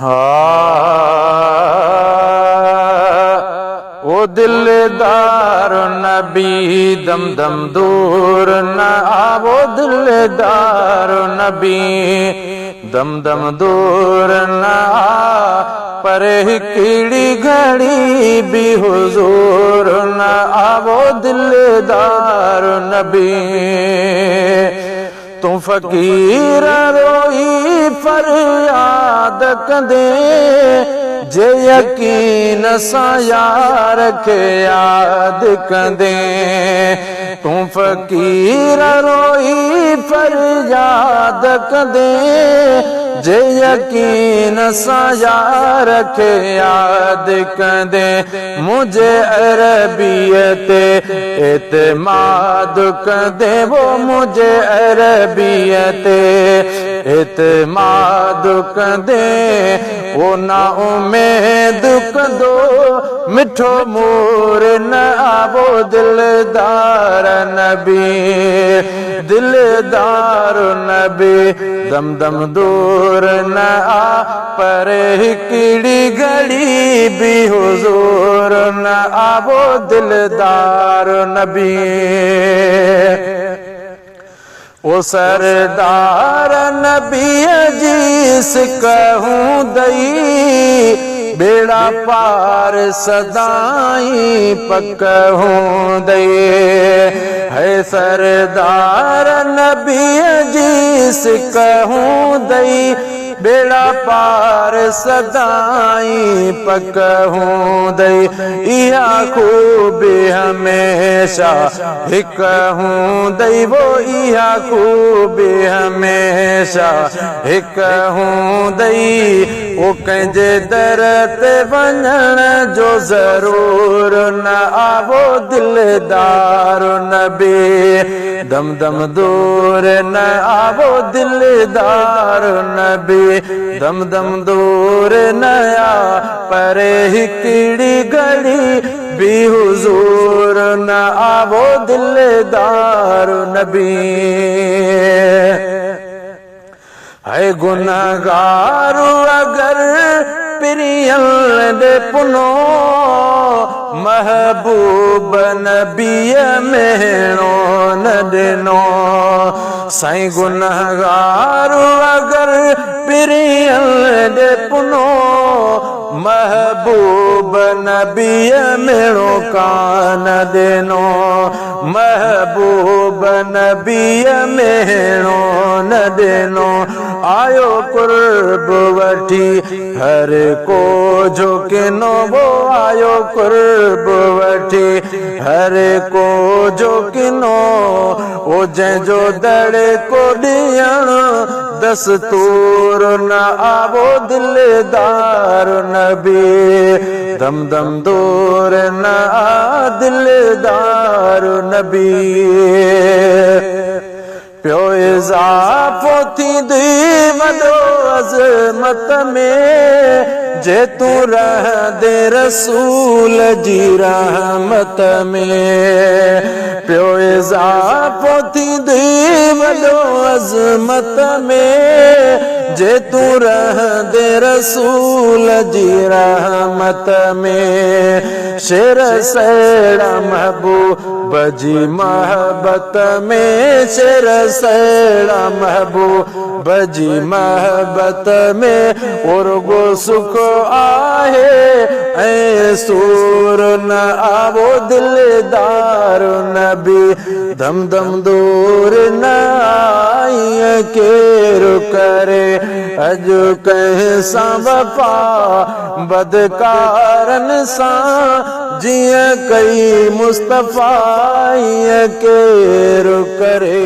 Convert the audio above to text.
ओ दिलदार नबी दम दम दूर न आवो, दिलदार नबी दम दम दूर न आ, पर हिकिड़ी घड़ी भी हुजूर न आवो, दिलदार नबी। तू फ़कीर रोई फरियाद कंदे, जे यकीन सां यार खे याद कंदे। तू फ़कीर रोई फरियाद कंदे, जे यकीन सां यार खे याद कंदे। मुझे अरबियत एतमाद कंदे, वो मुझे अरबियत एतमाद कंदे। वो ना उम्मीद कंदो मिठो मूर न आवो, दिलदार नबी दिलदार नबी दम दम दूर न आ, पर हिकिड़ी घड़ी भी हुजूर न आवो, दिलदार नबी। ओ सरदार नबी जिस कहूँ दई, बेड़ा पार सदाई पकहूँ दई। है सरदार नबी जिस कहूँ दई, बेड़ा पार सदाई पकहूँ दई। इहा खूबी हमेशा हिकहूँ दई, वो इहा खूबी हमेशा हिकहूँ दई। वो कंहिंजे दर ते वञण जो ज़रूर न आवो, दिलदार नबी दम दम दूर न आवो, दिलदार नबी दम दम दूर न आ, पर हिकिड़ी घड़ी भी हुजूर न आवो, दिलदार नबी। है गुनहगार अगर प्रियल दे पुनो, महबूब नबीअ मेणो न ॾिनो। साईं गुनहगार अगर प्रियल दे पुनो, महबूब नबीअ मेणो कान ॾिनो। महबूब नबीअ मेणो न ॾिनो। आयो कुर्ब वठी हर को झुकिनो, वो आयो कुर्ब वठी हर को झुकिनो। ओ जंहिंजो दड़ को ॾियण दस्तूर न आवो, दिलदार नबी दम दम दूर न आ, दिलदार नबी। प्यो इज़ाफ़ो थींदी वॾो अज़मत में, जे तू रहंदे रसूल जी रहमत में। प्यो इज़ाफ़ो थींदी वॾो अज़मत में, जे तू रहंदे रसूल जी रहमत में। शेर सैड़ा महबूब जी महबत में, शेर सैड़ा महबूब जी महबत में। उर्गो सुख आहे ऐं सूर न आवो, दिलदार नबी दम दम दूर न आई। केरु करे अॼु कंहिं सां वफ़ा, बदकारनि सां जीअं कई मुस्तफ़ा, केरु करे।